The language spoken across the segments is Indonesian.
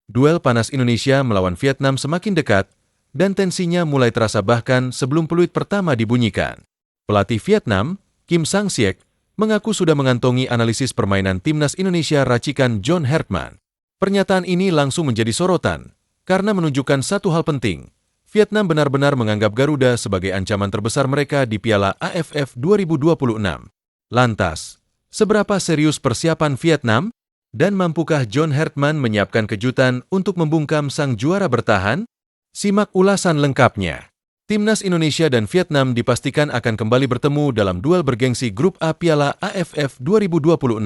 Duel panas Indonesia melawan Vietnam semakin dekat, dan tensinya mulai terasa bahkan sebelum peluit pertama dibunyikan. Pelatih Vietnam, Kim Sang-siek, mengaku sudah mengantongi analisis permainan timnas Indonesia racikan John Hertman. Pernyataan ini langsung menjadi sorotan, karena menunjukkan satu hal penting. Vietnam benar-benar menganggap Garuda sebagai ancaman terbesar mereka di Piala AFF 2026. Lantas, seberapa serius persiapan Vietnam? Dan mampukah John Hertman menyiapkan kejutan untuk membungkam sang juara bertahan? Simak ulasan lengkapnya. Timnas Indonesia dan Vietnam dipastikan akan kembali bertemu dalam duel bergengsi Grup A Piala AFF 2026.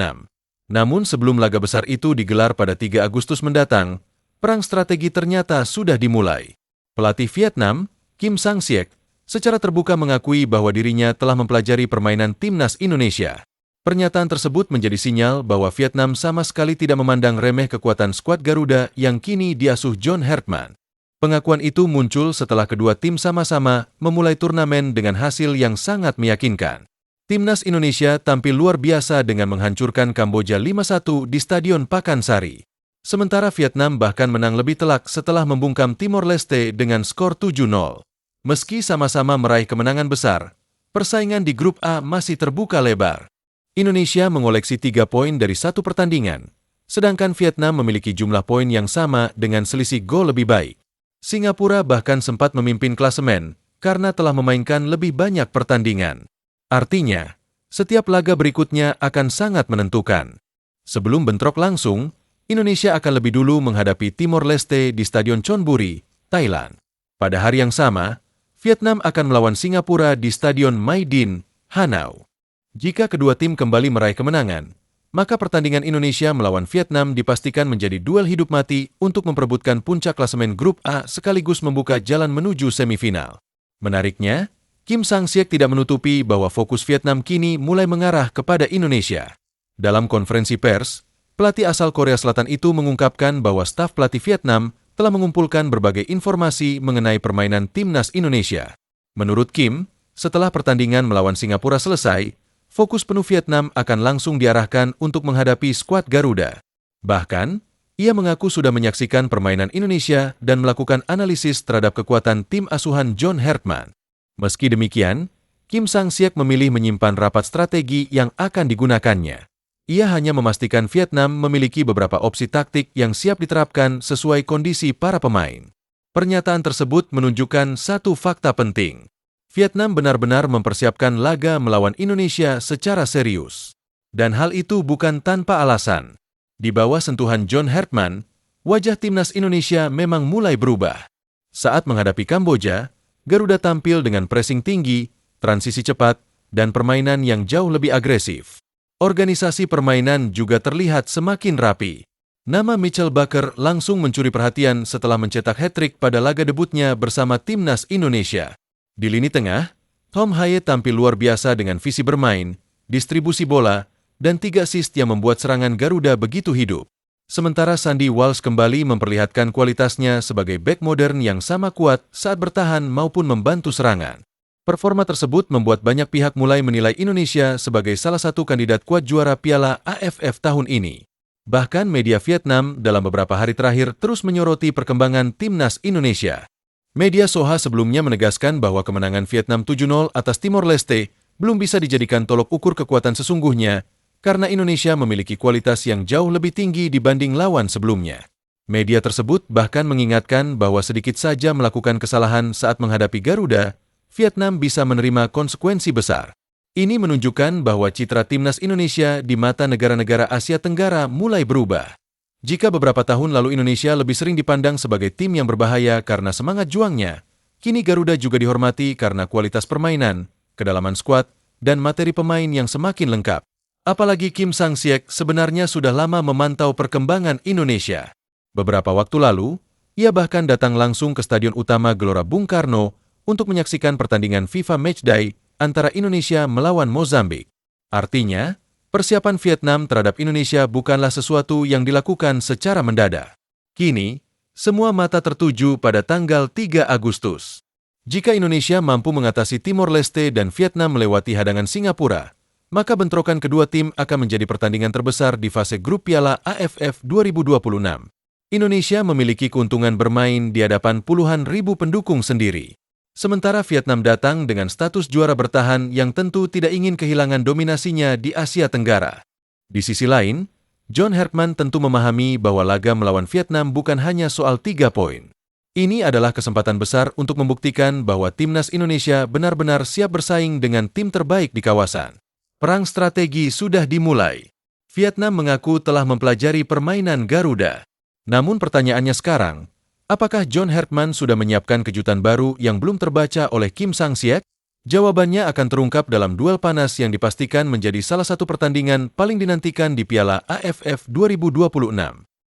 Namun sebelum laga besar itu digelar pada 3 Agustus mendatang, perang strategi ternyata sudah dimulai. Pelatih Vietnam, Kim Sang-siek, secara terbuka mengakui bahwa dirinya telah mempelajari permainan timnas Indonesia. Pernyataan tersebut menjadi sinyal bahwa Vietnam sama sekali tidak memandang remeh kekuatan skuad Garuda yang kini diasuh John Hertman. Pengakuan itu muncul setelah kedua tim sama-sama memulai turnamen dengan hasil yang sangat meyakinkan. Timnas Indonesia tampil luar biasa dengan menghancurkan Kamboja 5-1 di Stadion Pakansari. Sementara Vietnam bahkan menang lebih telak setelah membungkam Timor Leste dengan skor 7-0. Meski sama-sama meraih kemenangan besar, persaingan di Grup A masih terbuka lebar. Indonesia mengoleksi 3 poin dari 1 pertandingan, sedangkan Vietnam memiliki jumlah poin yang sama dengan selisih gol lebih baik. Singapura bahkan sempat memimpin klasemen karena telah memainkan lebih banyak pertandingan. Artinya, setiap laga berikutnya akan sangat menentukan. Sebelum bentrok langsung, Indonesia akan lebih dulu menghadapi Timor Leste di Stadion Chonburi, Thailand. Pada hari yang sama, Vietnam akan melawan Singapura di Stadion Mai Dinh, Hanau. Jika kedua tim kembali meraih kemenangan, maka pertandingan Indonesia melawan Vietnam dipastikan menjadi duel hidup mati untuk memperebutkan puncak klasemen Grup A sekaligus membuka jalan menuju semifinal. Menariknya, Kim Sang-siek tidak menutupi bahwa fokus Vietnam kini mulai mengarah kepada Indonesia. Dalam konferensi pers, pelatih asal Korea Selatan itu mengungkapkan bahwa staf pelatih Vietnam telah mengumpulkan berbagai informasi mengenai permainan timnas Indonesia. Menurut Kim, setelah pertandingan melawan Singapura selesai, fokus penuh Vietnam akan langsung diarahkan untuk menghadapi skuad Garuda. Bahkan, ia mengaku sudah menyaksikan permainan Indonesia dan melakukan analisis terhadap kekuatan tim asuhan John Hertman. Meski demikian, Kim Sang-siek memilih menyimpan rapat strategi yang akan digunakannya. Ia hanya memastikan Vietnam memiliki beberapa opsi taktik yang siap diterapkan sesuai kondisi para pemain. Pernyataan tersebut menunjukkan satu fakta penting. Vietnam benar-benar mempersiapkan laga melawan Indonesia secara serius. Dan hal itu bukan tanpa alasan. Di bawah sentuhan John Hertman, wajah timnas Indonesia memang mulai berubah. Saat menghadapi Kamboja, Garuda tampil dengan pressing tinggi, transisi cepat, dan permainan yang jauh lebih agresif. Organisasi permainan juga terlihat semakin rapi. Nama Mitchell Baker langsung mencuri perhatian setelah mencetak hat-trick pada laga debutnya bersama timnas Indonesia. Di lini tengah, Tom Haye tampil luar biasa dengan visi bermain, distribusi bola, dan 3 assist yang membuat serangan Garuda begitu hidup. Sementara Sandy Walsh kembali memperlihatkan kualitasnya sebagai bek modern yang sama kuat saat bertahan maupun membantu serangan. Performa tersebut membuat banyak pihak mulai menilai Indonesia sebagai salah satu kandidat kuat juara Piala AFF tahun ini. Bahkan media Vietnam dalam beberapa hari terakhir terus menyoroti perkembangan timnas Indonesia. Media Soha sebelumnya menegaskan bahwa kemenangan Vietnam 7-0 atas Timor Leste belum bisa dijadikan tolok ukur kekuatan sesungguhnya karena Indonesia memiliki kualitas yang jauh lebih tinggi dibanding lawan sebelumnya. Media tersebut bahkan mengingatkan bahwa sedikit saja melakukan kesalahan saat menghadapi Garuda, Vietnam bisa menerima konsekuensi besar. Ini menunjukkan bahwa citra timnas Indonesia di mata negara-negara Asia Tenggara mulai berubah. Jika beberapa tahun lalu Indonesia lebih sering dipandang sebagai tim yang berbahaya karena semangat juangnya, kini Garuda juga dihormati karena kualitas permainan, kedalaman skuad, dan materi pemain yang semakin lengkap. Apalagi Kim Sang-siek sebenarnya sudah lama memantau perkembangan Indonesia. Beberapa waktu lalu, ia bahkan datang langsung ke Stadion Utama Gelora Bung Karno untuk menyaksikan pertandingan FIFA Matchday antara Indonesia melawan Mozambik. Artinya, persiapan Vietnam terhadap Indonesia bukanlah sesuatu yang dilakukan secara mendadak. Kini, semua mata tertuju pada tanggal 3 Agustus. Jika Indonesia mampu mengatasi Timor Leste dan Vietnam melewati hadangan Singapura, maka bentrokan kedua tim akan menjadi pertandingan terbesar di fase grup Piala AFF 2026. Indonesia memiliki keuntungan bermain di hadapan puluhan ribu pendukung sendiri. Sementara Vietnam datang dengan status juara bertahan yang tentu tidak ingin kehilangan dominasinya di Asia Tenggara. Di sisi lain, John Herdman tentu memahami bahwa laga melawan Vietnam bukan hanya soal 3 poin. Ini adalah kesempatan besar untuk membuktikan bahwa timnas Indonesia benar-benar siap bersaing dengan tim terbaik di kawasan. Perang strategi sudah dimulai. Vietnam mengaku telah mempelajari permainan Garuda. Namun pertanyaannya sekarang, apakah John Herdman sudah menyiapkan kejutan baru yang belum terbaca oleh Kim Sang-siek? Jawabannya akan terungkap dalam duel panas yang dipastikan menjadi salah satu pertandingan paling dinantikan di Piala AFF 2026.